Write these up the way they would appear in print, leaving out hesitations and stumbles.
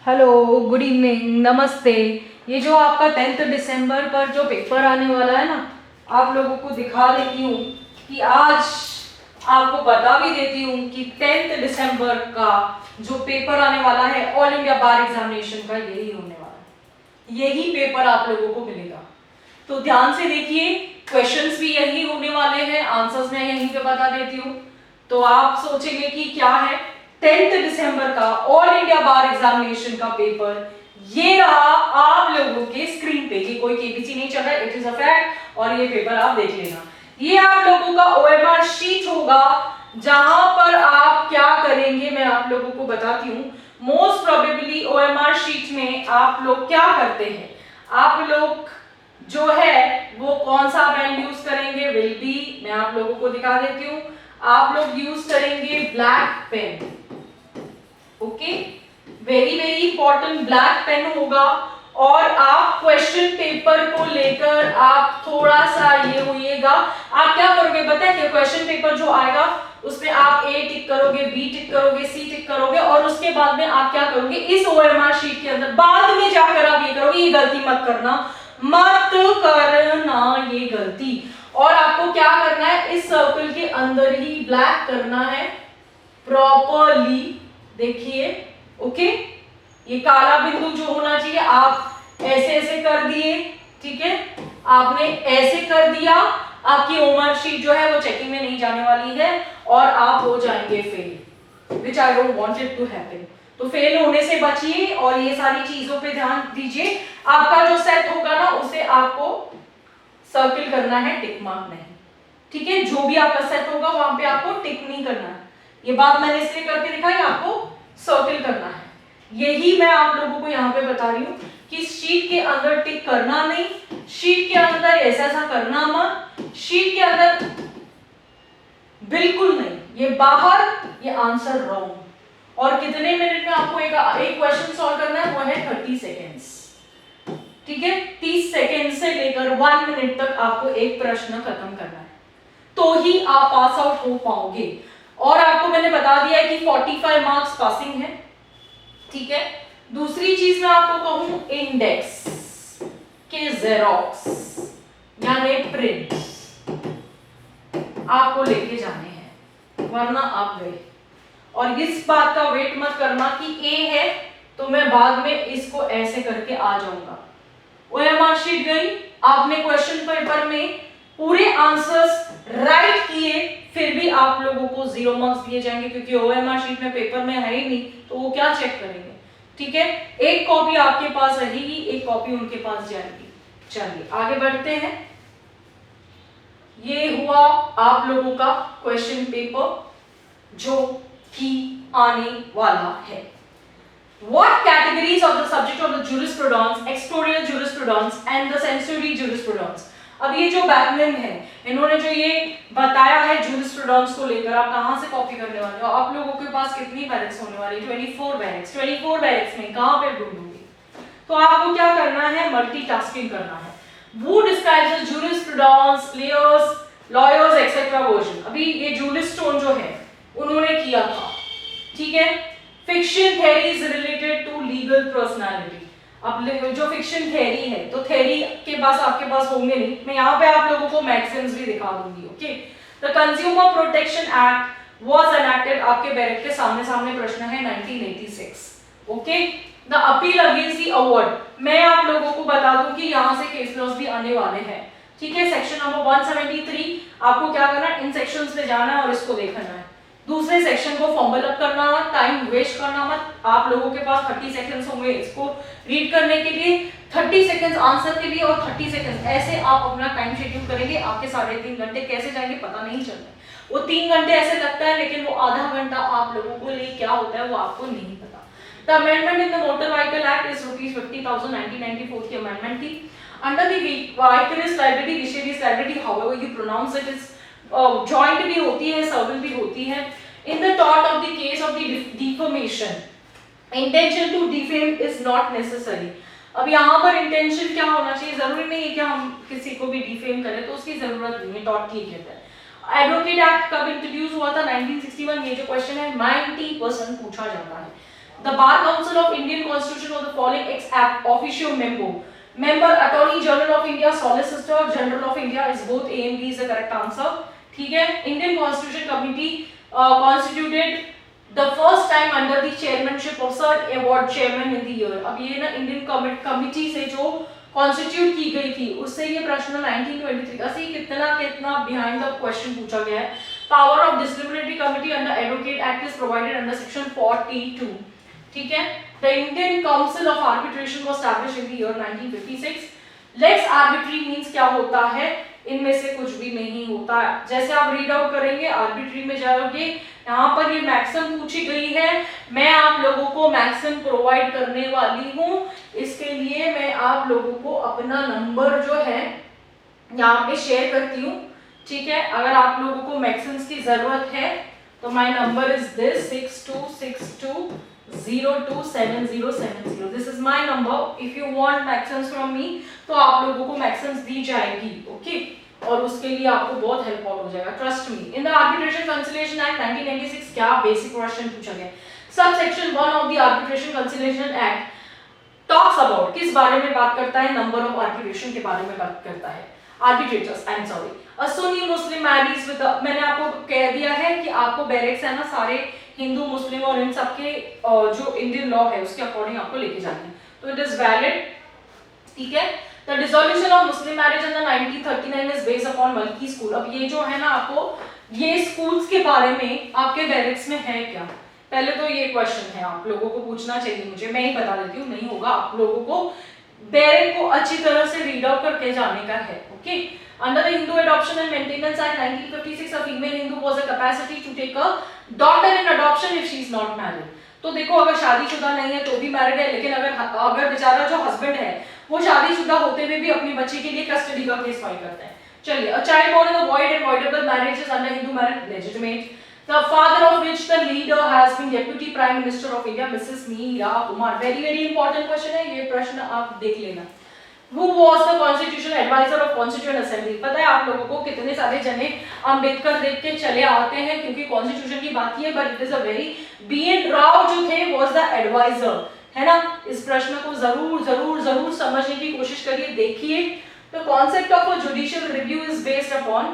Hello, good evening, नमस्ते। ये जो आपका 10 दिसंबर पर जो पेपर आने वाला है ना, आप लोगों को दिखा देती हूँ कि आज आपको बता भी देती हूँ कि 10 दिसंबर का जो पेपर आने वाला है ऑल इंडिया बार एग्जामिनेशन का, यही होने वाला है। यही पेपर आप लोगों को मिलेगा, तो ध्यान से देखिए। क्वेश्चंस भी यही होने वाले हैं, आंसर्स मैं यहीं पे बता देती हूँ। तो आप सोचेंगे कि क्या है, 10 दिसंबर का ऑल इंडिया बार एग्जामिनेशन का पेपर ये रहा आप लोगों के स्क्रीन पे। ये कोई केबीसी नहीं चल रहा है, इट इज अ फैक्ट। और ये पेपर आप देख लेना। ये आप लोगों का ओएमआर शीट होगा, जहां पर आप क्या करेंगे मैं आप लोगों को बताती हूँ। मोस्ट प्रोबेबली ओएमआर शीट में आप लोग क्या करते हैं, आप लोग जो है वो कौन सा पेन यूज करेंगे, विल बी, मैं आप लोगों को दिखा देती हूँ। आप लोग यूज करेंगे black pen. Okay, very very important, black pen होगा। और आप क्वेश्चन पेपर को लेकर आप थोड़ा सा ये होइएगा। आप क्या करोगे पता है, क्वेश्चन पेपर जो आएगा उसमें आप ए टिक करोगे, बी टिक करोगे, सी टिक करोगे, और उसके बाद में आप क्या करोगे, इस ओएमआर शीट के अंदर बाद में जाकर आप ये करोगे। ये गलती मत करना, ये गलती। और आपको क्या करना है, इस सर्कल के अंदर ही ब्लैक करना है प्रॉपरली। देखिए, ओके, ये काला बिंदु जो होना चाहिए आप ऐसे ऐसे कर दिए, ठीक है, आपने ऐसे कर दिया। आपकी ओएमआर शीट जो है वो चेकिंग में नहीं जाने वाली है और आप हो जाएंगे fail, which I don't want it to happen. तो फेल होने से बचिए और ये सारी चीजों पे ध्यान दीजिए। आपका जो सेट होगा ना, उसे आपको सर्किल करना है, टिक मार्क नहीं, ठीक है। जो भी आपका सेट होगा वहां पे आपको टिक नहीं करना है। ये बात मैंने इसलिए करके दिखाई, आपको सर्किल करना है। यही मैं आप लोगों को यहाँ पे बता रही हूँ कि शीट के अंदर टिक करना नहीं, शीट के अंदर ऐसा ऐसा करना मत, शीट के अंदर बिल्कुल नहीं, ये बाहर, ये आंसर रॉन्ग। और कितने मिनट में आपको एक क्वेश्चन सॉल्व करना है, वो है 30 सेकेंड्स, ठीक है। 30 सेकेंड से लेकर 1 मिनट तक आपको एक प्रश्न खत्म करना है, तो ही आप पास आउट हो पाओगे। और आपको मैंने बता दिया है कि 45 मार्क्स पासिंग है, ठीक है। दूसरी चीज मैं आपको कहूं, इंडेक्स के जेरोक्स यानी प्रिंट आपको लेके जाने हैं, वरना आप गए। और इस बात का वेट मत करना कि ए है तो मैं बाद में इसको ऐसे करके आ जाऊंगा। ओएमआर शीट गई, आपने क्वेश्चन पेपर में पूरे आंसर्स राइट किए, फिर भी आप लोगों को 0 मार्क्स दिए जाएंगे, क्योंकि ओएमआर शीट में पेपर में है ही नहीं, तो वो क्या चेक करेंगे, ठीक है। एक कॉपी आपके पास रहेगी, एक कॉपी उनके पास जाएगी। चलिए आगे बढ़ते हैं। ये हुआ आप लोगों का क्वेश्चन पेपर जो कि आने वाला है। What categories of the subject of the jurisprudence, extorial jurisprudence and the sensory jurisprudence? अब ये जो बैकमैन है, इन्होंने जो ये बताया है jurisprudence को लेकर, आप कहाँ से कॉपी करने वाले हो? आप लोगों के पास कितनी बैरिक्स होने वाली है? 24 बैरिक्स। 24 बैरिक्स में कहाँ पे ढूंढोगे? तो आपको क्या करना है, मल्टीटास्किंग करना है। Who describes the jurisprudence, players, lawyers, etc. version? अभी ये जूलिस स्टोन जो है उन्होंने किया था, ठीक है। Fiction theory is related to legal personality. अब जो फिक्शन थ्योरी है, तो थ्योरी के पास आपके पास होंगे नहीं, मैं यहाँ पे आप लोगों को मैक्सिम्स भी दिखा दूंगी, okay. The consumer protection act was enacted, आपके बैरक के सामने सामने प्रश्न है, 1986, okay. The appeal against the award, मैं आप लोगों को बता दूं कि यहाँ से केस लॉस भी आने वाले हैं, ठीक है। सेक्शन नंबर 173, आपको क्या करना है, इन सेक्शंस पे जाना है और इसको देखना है। दूसरे सेक्शन को फॉर्मल अप करना मत, टाइम वेस्ट करना मत। आप लोगों के पास 30 सेकंड्स होंगे इसको रीड करने के लिए, 30 सेकंड्स आंसर के लिए और 30 सेकंड्स, ऐसे आप अपना टाइम शेड्यूल करेंगे। आपके 3.5 घंटे कैसे जाएंगे पता नहीं चलता। वो 3 घंटे ऐसे लगता है, लेकिन वो आधा घंटा आप लोगों को लिए क्या होता है वो आपको नहीं पता। The amendment in the motor vehicle act is ₹50,000, 1994 की अमेंडमेंट थी। अंडर द व्हीकलिस्ट लायबिलिटी, विशेष liability, however you pronounce it, is joint भी होती है, सर्विल भी होती है। In the tort of the case of the defamation, intention to defame is not necessary. अब यहाँ पर इंटेंशन क्या होना चाहिए, जरूरी नहीं है कि हम किसी को भी डिफेम करें, तो उसकी जरूरत नहीं है, टॉर्ट ठीक है। एडवोकेट एक्ट कब इंट्रोड्यूस हुआ था, 1961। ये जो क्वेश्चन है 90% पूछा जाता है। The Bar Council of Indian Constitution of the following ex officio member Attorney General of India, Solicitor General of India is both A and B is the correct answer. ठीक है, Indian Constitution Committee constituted the first time under the chairmanship of Sir Award Chairman in the year. अब ये ना Indian Committee से जो constitute की गई थी उससे ये प्रश्न 1923 का सी कितना बिहाइंड द क्वेश्चन पूछा गया है. Power of disciplinary committee under advocate act is provided under section 42. ठीक है, the Indian council of arbitration was established in the year 1956. Lex arbitri means क्या होता है, इनमें से कुछ भी नहीं होता है. जैसे आप रीड आउट करेंगे आर्बिट्री में जाओगे, यहाँ पर ये मैक्सिमम पूछी गई है, मैं आप लोगों को मैक्सिमम प्रोवाइड करने वाली हूँ. इसके लिए मैं आप लोगों को अपना नंबर जो है यहाँ पे शेयर करती हूँ. ठीक है, अगर आप लोगों को मैक्सिम्स की जरूरत है तो my number is this 6262027070. This is my number. If you want Maxim's from me तो आप लोगों को मैक्सिम्स दी जाएगी. ओके, और उसके लिए आपको बहुत हेल्प आउट हो जाएगा, trust me. In the arbitration conciliation act 1996 क्या बेसिक क्वेश्चन पूछा गया. Sub section 1 of the arbitration conciliation act talks about, किस बारे में बात करता है, नंबर ऑफ आर्बिट्रेशन के बारे में बात करता है. Arbitrators, I am sorry, a Sunni Muslim marriage with, मैंने आपको कह दिया है कि आपको बैरिक्स है ना सारे हिंदू मुस्लिम और इन सबके जो इंडियन लॉ है उसके अकॉर्डिंग आपको लेके जाना है, तो इट इज वैलिड. ठीक है, the dissolution of Muslim marriage in the 1939 is based upon Maliki school. अब ये जो है ना आपको ये स्कूल्स के बारे में आपके बैरिक्स में है क्या, पहले तो ये क्वेश्चन है आप लोगों को पूछना चाहिए मुझे, मैं ही बता देती हूँ, नहीं होगा, आप लोगों को बैरिक को अच्छी तरह से रीड आउट करके जाने का है. Okay, under the Hindu adoption and maintenance act 1956 a female Hindu was a capacity to take a daughter in adoption if she is not married. तो देखो अगर शादीशुदा नहीं है तो भी मैरिड है, लेकिन अगर बेचारा जो हस्बैंड है वो शादीशुदा होते हुए भी अपने बच्चे के लिए कस्टडी का केस फाइल करता है. चलिए, a child born in the void and voidable marriages under Hindu marriage legitimate. The father of which the leader has been Deputy Prime Minister of India, Mrs. Meera Kumar. Very important question है, ये प्रश्न आप देख लेना. Who was the constitutional advisor of Constituent Assembly? पता है आप लोगों को कितने सारे जने अंबेडकर देख के चले आते हैं क्योंकि कॉन्स्टिट्यूशन की बात की है, but it is a very B.N. Rao जो थे was the advisor, है ना. इस प्रश्न को जरूर समझने की कोशिश करिए, देखिए. The concept of a judicial review is based upon,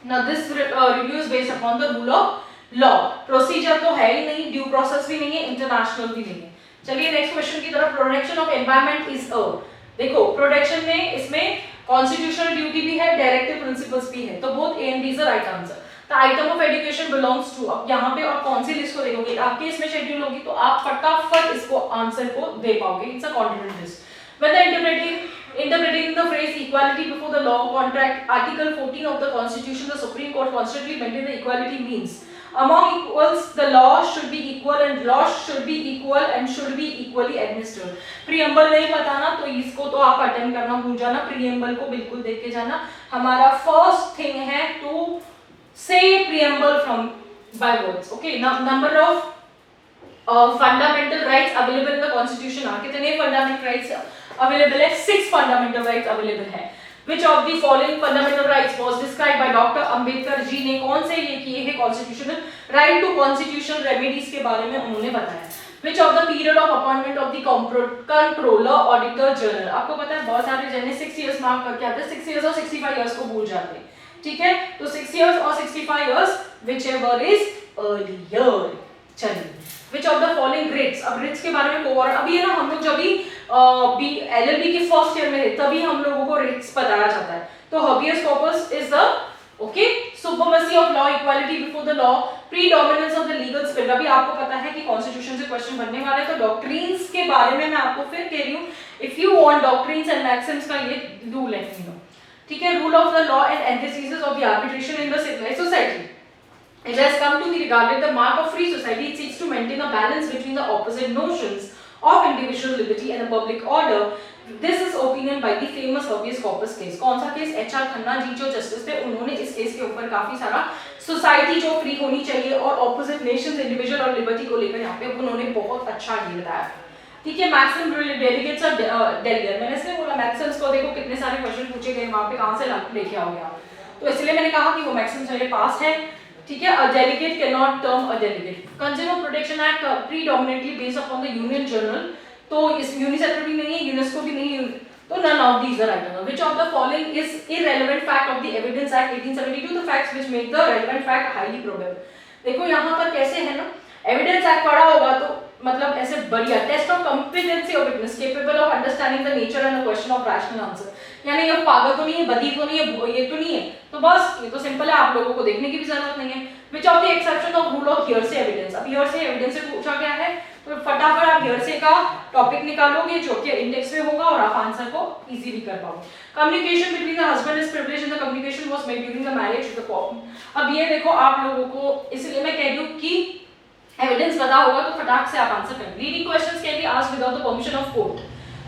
now this review is based upon the rule of law. Procedure तो है ही नहीं, ड्यू प्रोसेस भी नहीं है, इंटरनेशनल भी नहीं है. चलिए नेक्स्ट क्वेश्चन की तरफ. Protection of environment is a, देखो प्रोटेक्शन में इसमें कॉन्स्टिट्यूशनल ड्यूटी भी है, डायरेक्टिव प्रिंसिपल्स भी है, तो both A and B is the right answer. The item of education belongs to, अब यहाँ पे और कौन सी लिस्ट को देखोगे, आपके इसमें शेड्यूल होगी तो आप फटाफट इसको आंसर को दे पाओगे. It's a continent list. When the interpreting the phrase equality before the law contract, Article 14 of the Constitution, the Supreme Court constantly maintained the equality means among equals the law should be equal and laws should be equal and should be equally administered. Preamble नहीं पता ना तो इसको तो आप attempt करना भूल जाना, preamble को बिल्कुल देख के जाना. हमारा first thing है to say preamble from by words. Okay, now number of fundamental rights available in the Constitution are कितने fundamental rights अवेलेबल है, 6 फंडामेंटल राइट्स अवेलेबल है. Which of the following fundamental rights was described by Dr. Ambedkar ji ने कौन से ये किए हैं constitutional right to constitutional remedies के बारे में उन्होंने बताया. Which of the period of appointment of the controller auditor general, आपको पता है बहुत सारे जने 6 इयर्स मार्क करके आते हैं, 6 इयर्स और 65 इयर्स को भूल जाते हैं. ठीक है, तो 6 इयर्स और 65 इयर्स whichever is earlier. चलिए, Which of the following grades, अब grades के बारे में कोवर, अभी है ना हम लोग जब भी LLB के फर्स्ट ईयर में थे तभी हम लोगों को rates बताया जाता है. तो habeas corpus is the supremacy of law, equality before the law, predominance of the legal spirit. अभी आपको पता है कि कॉन्स्टिट्यूशन से क्वेश्चन बनने वाले हैं, तो डॉक्ट्रिन्स के बारे में मैं आपको फिर कह रही हूँ. If you want doctrines and Maxim's का ये डू लेट मी नो. ठीक है, rule of the law and antithesis of the arbitration in the civilized society. It has come to be regarded the mark of free society. It seeks to maintain a balance between the opposite notions of individual liberty and the public order. This is opinion by the famous habeas corpus case. कौन सा case? HR Khanna ji जो justice थे उन्होंने इस case के ऊपर काफी सारा सोसाइटी जो फ्री होनी चाहिए और ऑपोजिट नेशंस इंडिविजुअल और लिबर्टी को लेकर यहाँ पे उन्होंने बहुत अच्छा ये बताया. ठीक है, मैक्सिमम डेलीगेट्स और डेलीगेट, मैंने इसलिए बोला मैक्सिम्स को देखो कितने सारे क्वेश्चन पूछे गए वहाँ पे कहाँ से लेके आओगे आप, तो इसलिए मैंने कहा कि वो मैक्सिम्स मेरे पास है. ठीक है, a delegate cannot term a delegate. Consumer Protection Act predominantly based upon the Union Journal, तो इस यूनिसेफ भी नहीं है, यूनेस्को भी नहीं है, तो none of these are right. Which of the following is irrelevant fact of the Evidence Act 1872? The facts which make the relevant fact highly probable. देखो यहाँ पर कैसे है ना, एविडेंस एक्ट पढ़ा होगा तो मतलब ऐसे बढ़िया test of competency of witness capable of understanding the nature and the question of rational answer, यानी ये पागल तो नहीं है, बदी तो नहीं है, ये तो नहीं है, तो बस ये तो सिंपल है, आप लोगों को देखने की भी जरूरत नहीं है। Which of the exception of rule of hearsay evidence, अब हियरसे एविडेंस से पूछा गया है तो फटाफट आप हियरसे का टॉपिक निकालोगे जो कि इंडेक्स में होगा और आप आंसर को इजीली कर पाओगे। Communication between the husband is privileged and the communication was made during the marriage the pop. अब ये देखो आप लोगों को इसलिए मैं कह रही हूं कि एविडेंस पता होगा तो फटाक से आप आंसर करेंगे। Leading questions can be asked without the permission of court.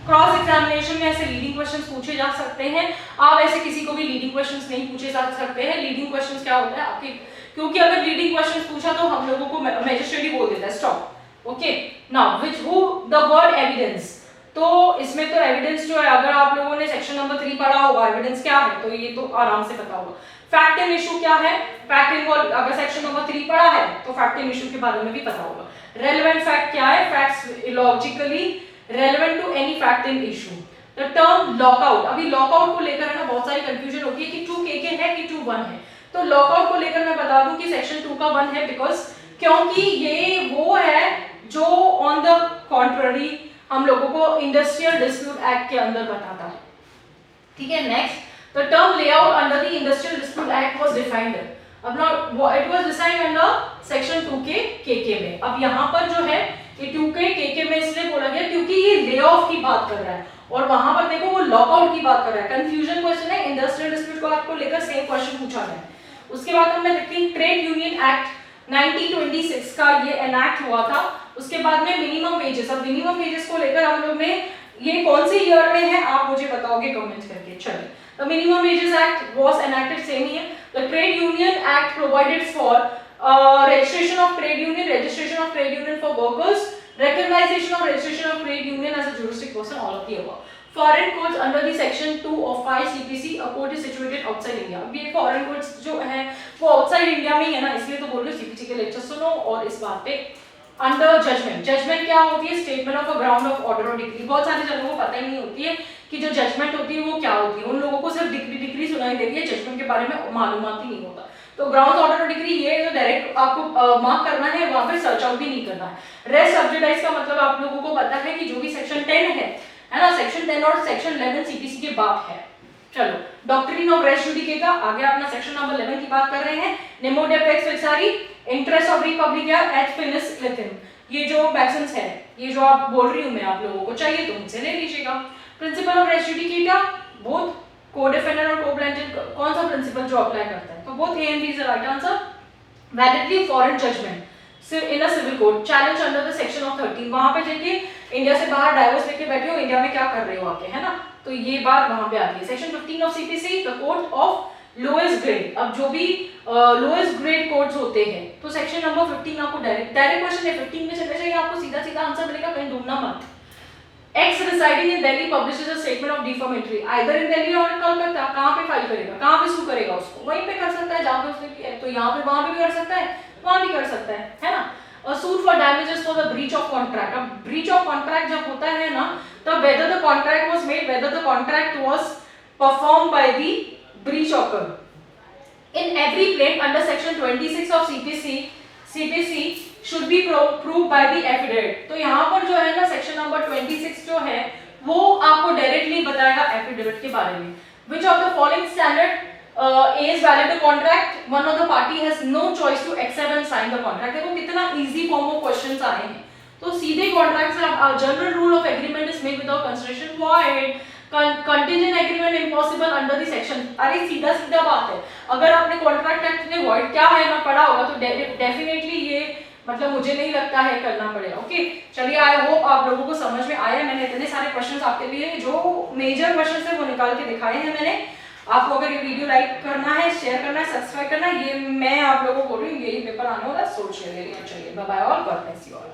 Cross examination में ऐसे लीडिंग क्वेश्चंस पूछे जा सकते हैं, आप ऐसे किसी को भी लीडिंग क्वेश्चंस नहीं पूछे जा सकते हैं। लीडिंग क्वेश्चंस क्या होता है आपके, क्योंकि अगर लीडिंग क्वेश्चंस पूछा तो हम लोगों को मैजिस्ट्रेट ही बोल देता है stop. Okay, now which who the word evidence, तो इसमें तो एविडेंस जो है अगर आप लोगों ने सेक्शन नंबर 3 पढ़ा होगा एविडेंस क्या है तो ये तो आराम से पता होगा। फैक्ट एंड इशू क्या है, फैक्ट इन्वॉल्व अगर सेक्शन नंबर 3 पढ़ा है तो फैक्ट एंड इशू के बारे में भी पता होगा। रेलेवेंट फैक्ट क्या है, facts logically relevant to any fact and issue. The term lockout, अभी लॉकआउट को लेकर ना बहुत सारी कंफ्यूजन होती है कि 2 KK है कि 2 1 है, तो लॉकआउट को लेकर मैं बता दूं कि सेक्शन 2 का 1 है बिकॉज क्योंकि ये वो है जो ऑन द कॉन्ट्ररी हम लोगों को इंडस्ट्रियल डिस्प्यूट एक्ट के अंदर बताता है। ठीक है, next the term layout under the industrial dispute act was defined, अब ना it was defined under section 2 KK में। अब यहाँ पर जो है ये 2 KK में इसलिए बोला गया क्योंकि ये ले ऑफ की बात कर रहा है और वहां पर देखो वो लॉकआउट की बात कर रहा है। कंफ्यूजन क्वेश्चन है, इंडस्ट्रियल डिस्प्यूट को आपको लेकर सेम क्वेश्चन पूछा गया है। उसके बाद हम देखते हैं ट्रेड यूनियन एक्ट 1926 का ये एनैक्ट हुआ था। उसके बाद में मिनिमम वेजेस, अब मिनिमम वेजेस को लेकर हम लोग ने ये कौन से ईयर में है आप मुझे बताओगे कमेंट करके। चलिए, the minimum wages act was enacted same year. The trade union act provided for registration of trade union for workers, recognition of registration of trade union as a juristic person, all of the above. Foreign courts under the section 2 of 5 CPC, a court is situated outside India। अब ये foreign courts जो है वो outside India में ही है ना, इसलिए तो बोल रही हूँ CPC के लेक्चर सुनो और इस बात पे। अंडर जजमेंट, जजमेंट क्या होती है, statement of a ground of order और डिग्री। बहुत सारे जनों को पता ही नहीं होती है कि जो जजमेंट होती है वो क्या होती है, उन लोगों को सिर्फ डिग्री सुनाई देती है, जजमेंट के बारे में मालूमात ही नहीं होता। तो ग्राउंड ऑर्डर और डिग्री ये जो डायरेक्ट आपको मार्क करना है, वहां पे सर्च आउट भी नहीं करना है। रेस्ट सब्जेक्टाइज का मतलब आप लोगों को पता है कि जो भी सेक्शन 10 है ना, सेक्शन 10 और सेक्शन 11 सीपीसी के बाप है। चलो, डॉक्ट्रिन ऑफ रेस जुडिकेटा, आगे अपना सेक्शन नंबर 11 की बात कर रहे हैं। नेमो डेपेक्स विक्सारी, इंटरेस्ट ऑफ रिपब्लिक या एट फिनिस लिथिन, ये जो मैक्सिम्स है, ये जो आप बोल रही हूं मैं आप लोगों को चाहिए तो मुझसे ले लीजिएगा। Principle of res judicata, both co-defendant और को-प्लेंटिफ, कौन सा प्रिंसिपल जो अप्लाई करता है, तो both A and B is the right answer. Validly foreign judgment in a civil court, challenge under the section of 13, वहां पे देखिए इंडिया से बाहर डाइवोर्स लेके बैठे हो, इंडिया में क्या कर रहे हो आके, है ना, तो ये बात वहां पे आती है। Section 15 of CPC, the court of lowest grade, अब जो भी लोएस्ट ग्रेड कोर्ट्स होते हैं, तो सेक्शन नंबर 15 आपको डायरेक्ट क्वेश्चन है, 15 में चले जाइए, आपको सीधा सीधा आंसर मिलेगा, कहीं ढूंढना मत। X residing in Delhi publishes a statement of defamatory either in Delhi or Calcutta, कहाँ पे फाइल करेगा, कहाँ पे सू करेगा उसको, वहीं पे कर सकता है जहाँ पे उसने किया है, तो यहाँ पे वहाँ पे भी कर सकता है, वहाँ भी कर सकता है ना। A suit for damages for the breach of contract, अब breach of contract जब होता है ना, तब whether the contract was made, whether the contract was performed by the breach occurred. In every claim under section 26 of CPC should be proved by the affidavit, तो यहाँ पर जो है ना सेक्शन नंबर 26 जो है वो आपको डायरेक्टली बताएगा एफिडेविट के बारे में। Which of the following standard is valid a contract, one of the party has no choice to accept and sign the contract। देखो कितना इजी फॉर्म ऑफ क्वेश्चंस आए हैं, तो सीधे कॉन्ट्रैक्ट से general rule of agreement is made without consideration void, contingent agreement impossible under the section, अरे सीधा सीधा बात है, अगर आपने कॉन्ट्रैक्ट एक्ट में वॉइड क्या है ना पढ़ा होगा तो डेफिनेटली ये मतलब मुझे नहीं लगता है करना पड़ेगा। ओके, चलिए, आई होप आप लोगों को समझ में आया। मैंने इतने सारे क्वेश्चंस आपके लिए जो मेजर क्वेश्चंस है वो निकाल के दिखाए हैं मैंने। आपको अगर ये वीडियो लाइक करना है, शेयर करना है, सब्सक्राइब करना है, ये मैं आप लोगों को बोल रही हूँ, यही पेपर आने वाला, सोच ले। चलिए, bye bye all, God bless you all.